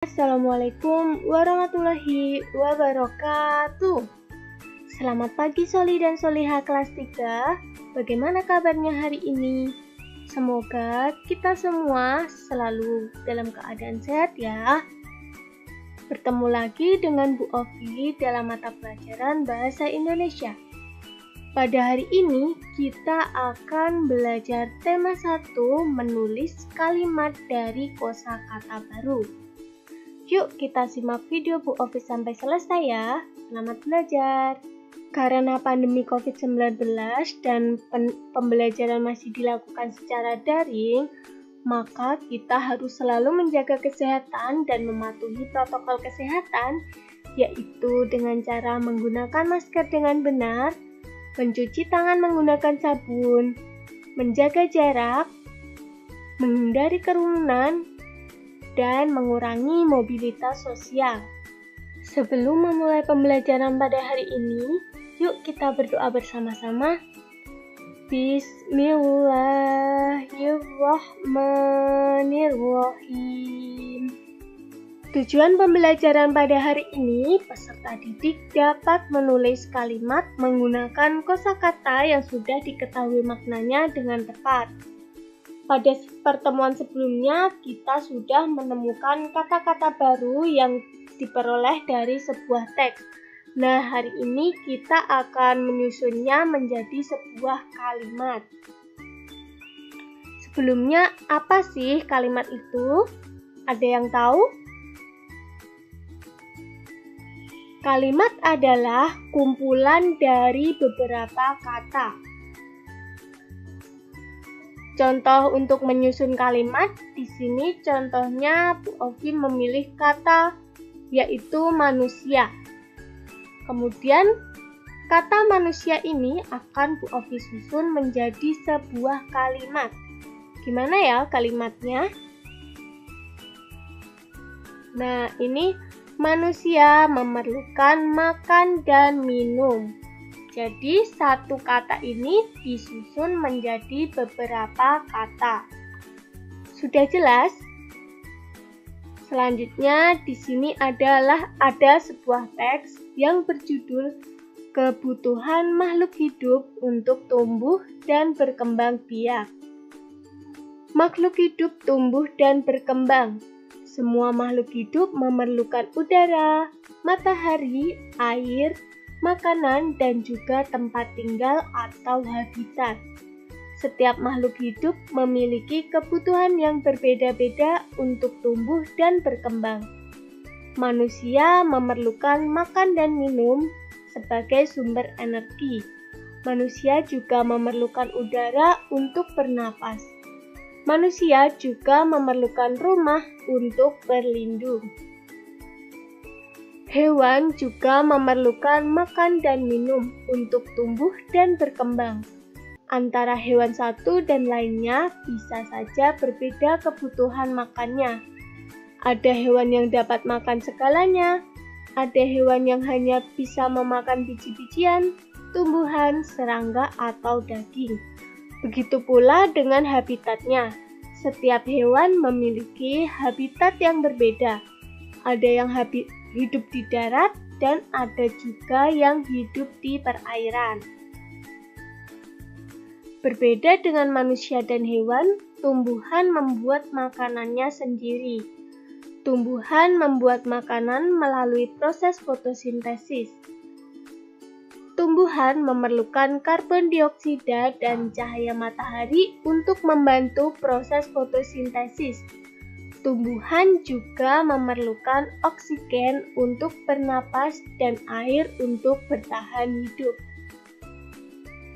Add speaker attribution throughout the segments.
Speaker 1: Assalamualaikum warahmatullahi wabarakatuh. Selamat pagi Soli dan Soliha kelas 3. Bagaimana kabarnya hari ini? Semoga kita semua selalu dalam keadaan sehat ya. Bertemu lagi dengan Bu Ovi dalam mata pelajaran Bahasa Indonesia. Pada hari ini kita akan belajar tema 1, menulis kalimat dari kosakata baru. Yuk kita simak video Bu Ovi sampai selesai ya. Selamat belajar. Karena pandemi COVID-19 dan pembelajaran masih dilakukan secara daring, maka kita harus selalu menjaga kesehatan dan mematuhi protokol kesehatan, yaitu dengan cara menggunakan masker dengan benar, mencuci tangan menggunakan sabun, menjaga jarak, menghindari kerumunan, dan mengurangi mobilitas sosial. Sebelum memulai pembelajaran pada hari ini, yuk kita berdoa bersama-sama. Bismillahirrahmanirrahim. Tujuan pembelajaran pada hari ini, peserta didik dapat menulis kalimat menggunakan kosakata yang sudah diketahui maknanya dengan tepat. Pada pertemuan sebelumnya, kita sudah menemukan kata-kata baru yang diperoleh dari sebuah teks. Nah, hari ini kita akan menyusunnya menjadi sebuah kalimat. Sebelumnya, apa sih kalimat itu? Ada yang tahu? Kalimat adalah kumpulan dari beberapa kata. Contoh untuk menyusun kalimat, di sini contohnya Bu Ovi memilih kata yaitu manusia. Kemudian kata manusia ini akan Bu Ovi susun menjadi sebuah kalimat. Gimana ya kalimatnya? Nah, ini manusia memerlukan makan dan minum. Jadi, satu kata ini disusun menjadi beberapa kata. Sudah jelas? Selanjutnya, di sini ada sebuah teks yang berjudul Kebutuhan Makhluk Hidup untuk Tumbuh dan Berkembang Biak. Makhluk hidup tumbuh dan berkembang. Semua makhluk hidup memerlukan udara, matahari, air, makanan, dan juga tempat tinggal atau habitat. Setiap makhluk hidup memiliki kebutuhan yang berbeda-beda untuk tumbuh dan berkembang. Manusia memerlukan makan dan minum sebagai sumber energi. Manusia juga memerlukan udara untuk bernapas. Manusia juga memerlukan rumah untuk berlindung. Hewan juga memerlukan makan dan minum untuk tumbuh dan berkembang. Antara hewan satu dan lainnya bisa saja berbeda kebutuhan makannya. Ada hewan yang dapat makan segalanya, ada hewan yang hanya bisa memakan biji-bijian, tumbuhan, serangga, atau daging. Begitu pula dengan habitatnya. Setiap hewan memiliki habitat yang berbeda. Ada yang hidup di darat dan ada juga yang hidup di perairan. Berbeda dengan manusia dan hewan, tumbuhan membuat makanannya sendiri. Tumbuhan membuat makanan melalui proses fotosintesis. Tumbuhan memerlukan karbon dioksida dan cahaya matahari untuk membantu proses fotosintesis. Tumbuhan juga memerlukan oksigen untuk bernapas dan air untuk bertahan hidup.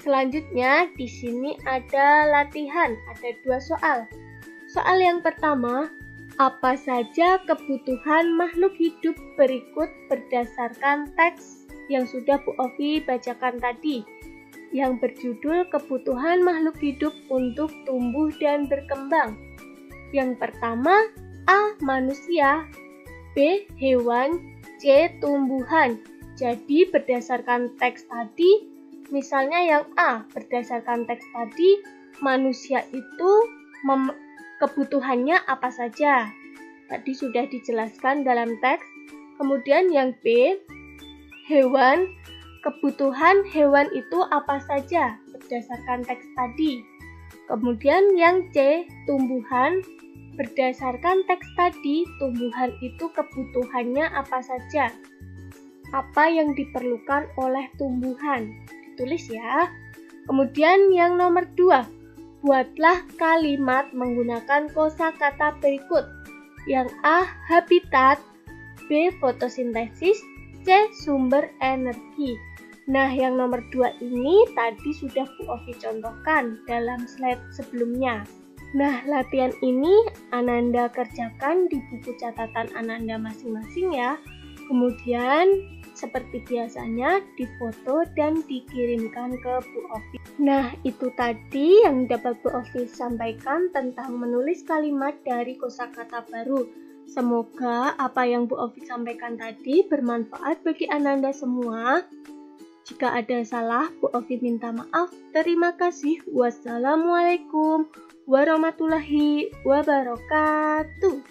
Speaker 1: Selanjutnya, di sini ada latihan, ada 2 soal. Soal yang pertama, apa saja kebutuhan makhluk hidup berikut berdasarkan teks yang sudah Bu Ovi bacakan tadi, yang berjudul Kebutuhan Makhluk Hidup untuk Tumbuh dan Berkembang. Yang pertama, A. Manusia, B. Hewan, C. Tumbuhan. Jadi berdasarkan teks tadi, misalnya yang A, berdasarkan teks tadi, manusia itu kebutuhannya apa saja? tadi sudah dijelaskan dalam teks. Kemudian yang B, hewan. Kebutuhan hewan itu apa saja berdasarkan teks tadi. Kemudian yang C, tumbuhan. Berdasarkan teks tadi, tumbuhan itu kebutuhannya apa saja. Apa yang diperlukan oleh tumbuhan. Ditulis ya. Kemudian yang nomor 2, buatlah kalimat menggunakan kosakata berikut. Yang A, habitat. B, fotosintesis. C, sumber energi. Nah, yang nomor 2 ini tadi sudah Bu Ovi contohkan dalam slide sebelumnya. Nah, latihan ini Ananda kerjakan di buku catatan Ananda masing-masing ya. Kemudian, seperti biasanya, difoto dan dikirimkan ke Bu Ovi. Nah, itu tadi yang dapat Bu Ovi sampaikan tentang menulis kalimat dari kosakata baru. Semoga apa yang Bu Ovi sampaikan tadi bermanfaat bagi Ananda semua. Jika ada salah, Bu Ovi minta maaf. Terima kasih. Wassalamualaikum warahmatullahi wabarakatuh.